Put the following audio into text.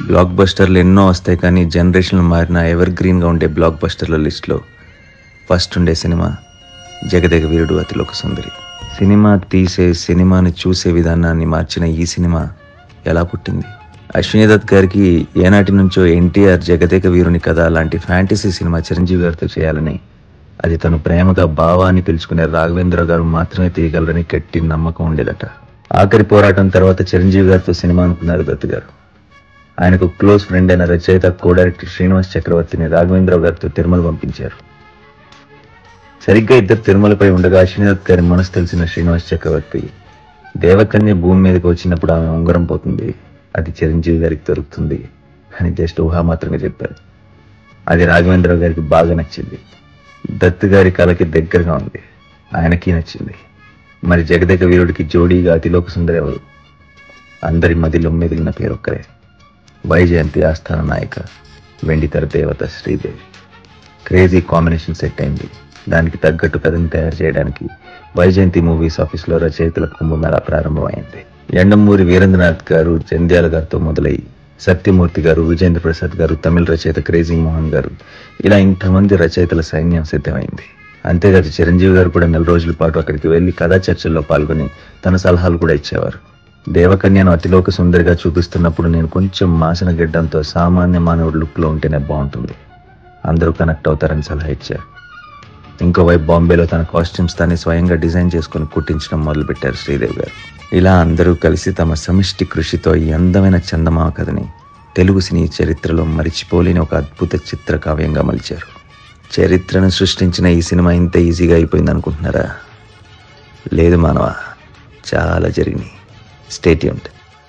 Black బస్టర్లు ఎన్నో వస్తాయి, కానీ జనరేషన్లు మారిన ఎవర్ గ్రీన్గా ఉండే బ్లాక్ బస్టర్ల లిస్టులో ఫస్ట్ ఉండే సినిమా జగదేక వీరుడు అతిలోక సుందరి. సినిమా తీసే, సినిమాని చూసే విధానాన్ని మార్చిన ఈ సినిమా ఎలా పుట్టింది? అశ్విని దత్ గారికి ఏనాటి నుంచో ఎన్టీఆర్ జగదేక వీరుని కథ లాంటి ఫ్యాంటసీ సినిమా చిరంజీవి గారితో చేయాలని, అది తను ప్రేమగా బావా అని పిలుచుకునే రాఘవేంద్ర గారు మాత్రమే తీయగలరని గట్టి నమ్మకం ఉండేదట. ఆఖరి పోరాటం తర్వాత చిరంజీవి గారితో సినిమా అనుకున్నారు దత్ గారు. ఆయనకు క్లోజ్ ఫ్రెండ్ అయిన రచయిత, కో డైరెక్టర్ శ్రీనివాస్ చక్రవర్తిని రాఘవేంద్రరావు గారితో తిరుమల పంపించారు. సరిగ్గా ఇద్దరు తిరుమలపై ఉండగా అశ్విని దత్ గారి మనసు తెలిసిన శ్రీనివాస్ చక్రవర్తి, దేవకన్య భూమి మీదకి వచ్చినప్పుడు ఆమె ఉంగరం పోతుంది, అది చిరంజీవి గారికి దొరుకుతుంది అని జస్ట్ ఊహా మాత్రమే చెప్పారు. అది రాఘవేంద్రరావు గారికి బాగా నచ్చింది. దత్ గారి కళకి దగ్గరగా ఉంది, ఆయనకి నచ్చింది. మరి జగదేక వీరుడికి జోడీగా అతిలోక సుందరి ఎవరు? అందరి మదిలో మెదిలిన పేరొక్కరే, వైజయంతి ఆస్థాన నాయక, వెండితెర దేవత శ్రీదేవి. క్రేజీ కాంబినేషన్ సెట్ అయింది. దానికి తగ్గట్టు కథని తయారు చేయడానికి వైజయంతి మూవీస్ ఆఫీస్లో రచయితల కుంభమేళా ప్రారంభమైంది. ఎండమూరి వీరేంద్రనాథ్ గారు జంధ్యాల గారితో మొదలై సత్యమూర్తి గారు, విజేంద్ర ప్రసాద్ గారు, తమిళ రచయిత క్రేజీ మోహన్ గారు, ఇలా ఇంతమంది రచయితల సైన్యం సిద్ధమైంది. అంతేకాదు చిరంజీవి గారు కూడా 4 రోజుల పాటు అక్కడికి వెళ్లి కథా చర్చల్లో పాల్గొని తన సలహాలు కూడా ఇచ్చేవారు. దేవకన్యను అతిలోక సుందరిగా చూపిస్తున్నప్పుడు నేను కొంచెం మాసిన గిడ్డంతో సామాన్య మానవుడి లుక్లో ఉంటేనే బాగుంటుంది, అందరూ కనెక్ట్ అవుతారని సలహా ఇచ్చారు. ఇంకోవైపు బాంబేలో తన కాస్ట్యూమ్స్ తానే స్వయంగా డిజైన్ చేసుకుని కుట్టించడం మొదలుపెట్టారు శ్రీదేవి గారు. ఇలా అందరూ కలిసి తమ సమిష్టి కృషితో ఈ అందమైన చందమామ కథని తెలుగు సినీ చరిత్రలో మరిచిపోలేని ఒక అద్భుత చిత్ర కావ్యంగా మలిచారు. చరిత్రను సృష్టించిన ఈ సినిమా ఇంత ఈజీగా అయిపోయింది అనుకుంటున్నారా? లేదు మానవ, చాలా జరిగినాయి. Stay tuned.